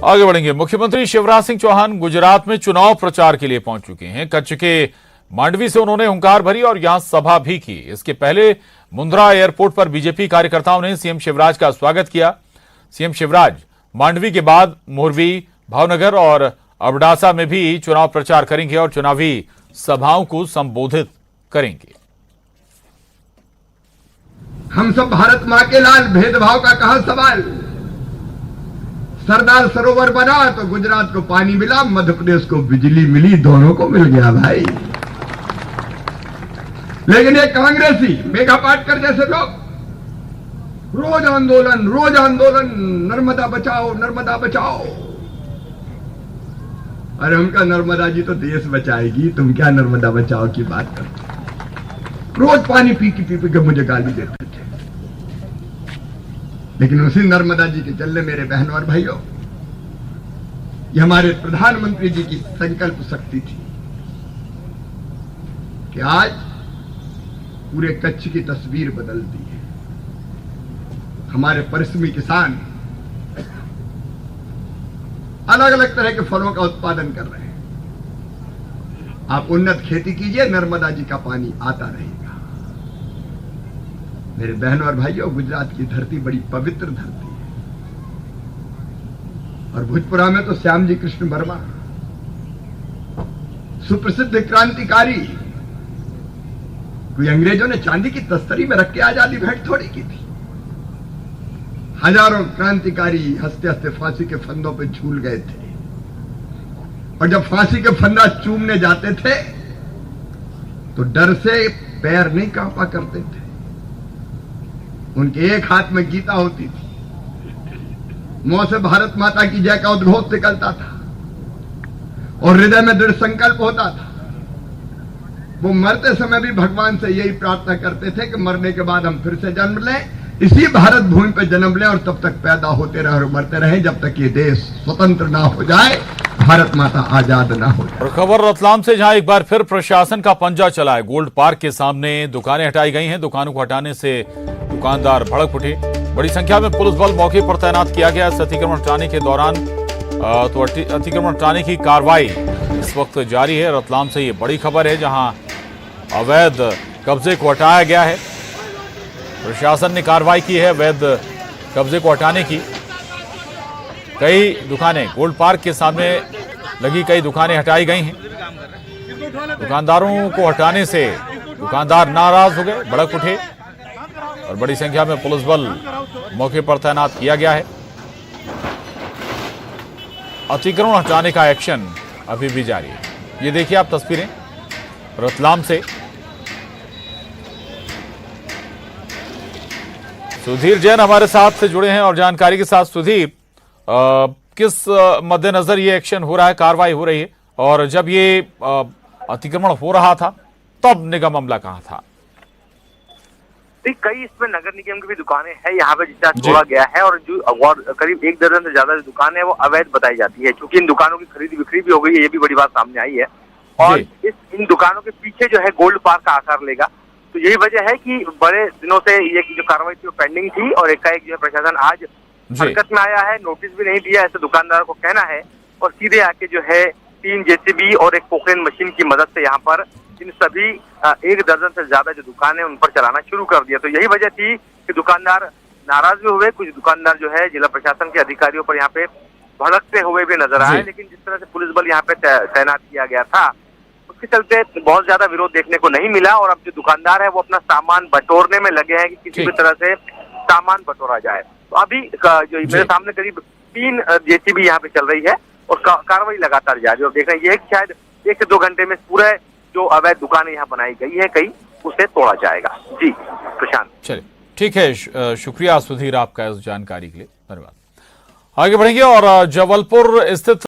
आगे बढ़ेंगे। मुख्यमंत्री शिवराज सिंह चौहान गुजरात में चुनाव प्रचार के लिए पहुंच चुके हैं। कच्छ के मांडवी से उन्होंने हुंकार भरी और यहां सभा भी की। इसके पहले मुंद्रा एयरपोर्ट पर बीजेपी कार्यकर्ताओं ने सीएम शिवराज का स्वागत किया। सीएम शिवराज मांडवी के बाद मोरवी, भावनगर और अबडासा में भी चुनाव प्रचार करेंगे और चुनावी सभाओं को संबोधित करेंगे। हम सब भारत मां के लाल, भेदभाव का कहां सवाल। सरदार सरोवर बना तो गुजरात को पानी मिला, मध्य प्रदेश को बिजली मिली, दोनों को मिल गया भाई। लेकिन ये कांग्रेसी मेघा पाटकर जैसे लोग रोज आंदोलन, नर्मदा बचाओ, नर्मदा बचाओ। अरे उनका नर्मदा जी तो देश बचाएगी, तुम क्या नर्मदा बचाओ की बात करते। रोज पानी पी के मुझे गाली देते थे। लेकिन उसी नर्मदा जी के चलने मेरे बहनों और भाइयों, ये हमारे प्रधानमंत्री जी की संकल्प शक्ति थी कि आज पूरे कच्छ की तस्वीर बदल दी है। हमारे परिश्रमी किसान अलग अलग तरह के फलों का उत्पादन कर रहे हैं। आप उन्नत खेती कीजिए, नर्मदा जी का पानी आता रहेगा। मेरे बहनों और भाइयों, गुजरात की धरती बड़ी पवित्र धरती है। और भोजपुरा में तो श्याम जी कृष्ण वर्मा, सुप्रसिद्ध क्रांतिकारी, कोई अंग्रेजों ने चांदी की तस्तरी में रख के आजादी भेंट थोड़ी की थी। हजारों क्रांतिकारी हंसते हंसते फांसी के फंदों पे झूल गए थे। और जब फांसी के फंदा चूमने जाते थे तो डर से पैर नहीं कांपा करते थे। उनके एक हाथ में गीता होती थी, मुंह से भारत माता की जय का उद्घोष निकलता था और हृदय में दृढ़ संकल्प होता था। वो मरते समय भी भगवान से यही प्रार्थना करते थे कि मरने के बाद हम फिर से जन्म लें, इसी भारत भूमि पर जन्म लें और तब तक पैदा होते रहे और मरते रहे जब तक ये देश स्वतंत्र ना हो जाए, भारत माता आजाद ना हो जाए। और खबर रतलाम से, जहां एक बार फिर प्रशासन का पंजा चला है। गोल्ड पार्क के सामने दुकानें हटाई गई हैं। दुकानों को हटाने से दुकानदार भड़क उठे। बड़ी संख्या में पुलिस बल मौके पर तैनात किया गया। अतिक्रमण हटाने के दौरान अतिक्रमण हटाने की कार्रवाई इस वक्त जारी है। रतलाम से ये बड़ी खबर है, जहां अवैध कब्जे को हटाया गया है। प्रशासन ने कार्रवाई की है अवैध कब्जे को हटाने की। कई दुकानें गोल्ड पार्क के सामने लगी कई दुकानें हटाई गई हैं। दुकानदारों को हटाने से दुकानदार नाराज हो गए, भड़क उठे और बड़ी संख्या में पुलिस बल मौके पर तैनात किया गया है। अतिक्रमण हटाने का एक्शन अभी भी जारी है। ये देखिए आप तस्वीरें रतलाम से। सुधीर जैन हमारे साथ से जुड़े हैं और जानकारी के साथ। सुधीर, किस मद्देनजर ये एक्शन हो रहा है, कार्रवाई हो रही है, और जब ये अतिक्रमण हो रहा था तब निगम अमला कहां था? कई इसमें नगर निगम की भी दुकानें हैं यहाँ पे जितना छोड़ा गया है, और जो करीब 1 दर्जन से ज्यादा दुकान है वो अवैध बताई जाती है। क्योंकि इन दुकानों की खरीद बिक्री भी हो गई है, ये भी बड़ी बात सामने आई है। और इन दुकानों के पीछे जो है गोल्ड पार्क का आकार लेगा। तो यही वजह है कि बड़े दिनों से ये जो कार्रवाई थी वो पेंडिंग थी, और एकाएक जो है प्रशासन आज हरकत में आया है। नोटिस भी नहीं दिया, ऐसे दुकानदार को कहना है, और सीधे आके जो है 3 जेसीबी और एक पोक्रेन मशीन की मदद से यहाँ पर इन सभी 1 दर्जन से ज्यादा जो दुकान है उन पर चलाना शुरू कर दिया। तो यही वजह थी कि दुकानदार नाराज भी हुए। कुछ दुकानदार जो है जिला प्रशासन के अधिकारियों पर यहाँ पे भड़कते हुए भी नजर आए। लेकिन जिस तरह से पुलिस बल यहाँ पे तैनात किया गया था, उसके चलते बहुत ज्यादा विरोध देखने को नहीं मिला। और अब जो दुकानदार है वो अपना सामान बटोरने में लगे हैं कि किसी भी तरह से सामान बटोरा जाए। तो अभी जो मेरे सामने करीब 3 जेसीबी यहाँ पे चल रही है और कार्रवाई लगातार जारी है। और देख रहे हैं ये शायद 1 से 2 घंटे में पूरे जो अवैध दुकानें यहाँ बनाई गई है कई, उसे तोड़ा जाएगा। जी प्रशांत। चलिए ठीक है, शुक्रिया सुधीर आपका इस जानकारी के लिए, धन्यवाद। आगे बढ़ेंगे और जबलपुर स्थित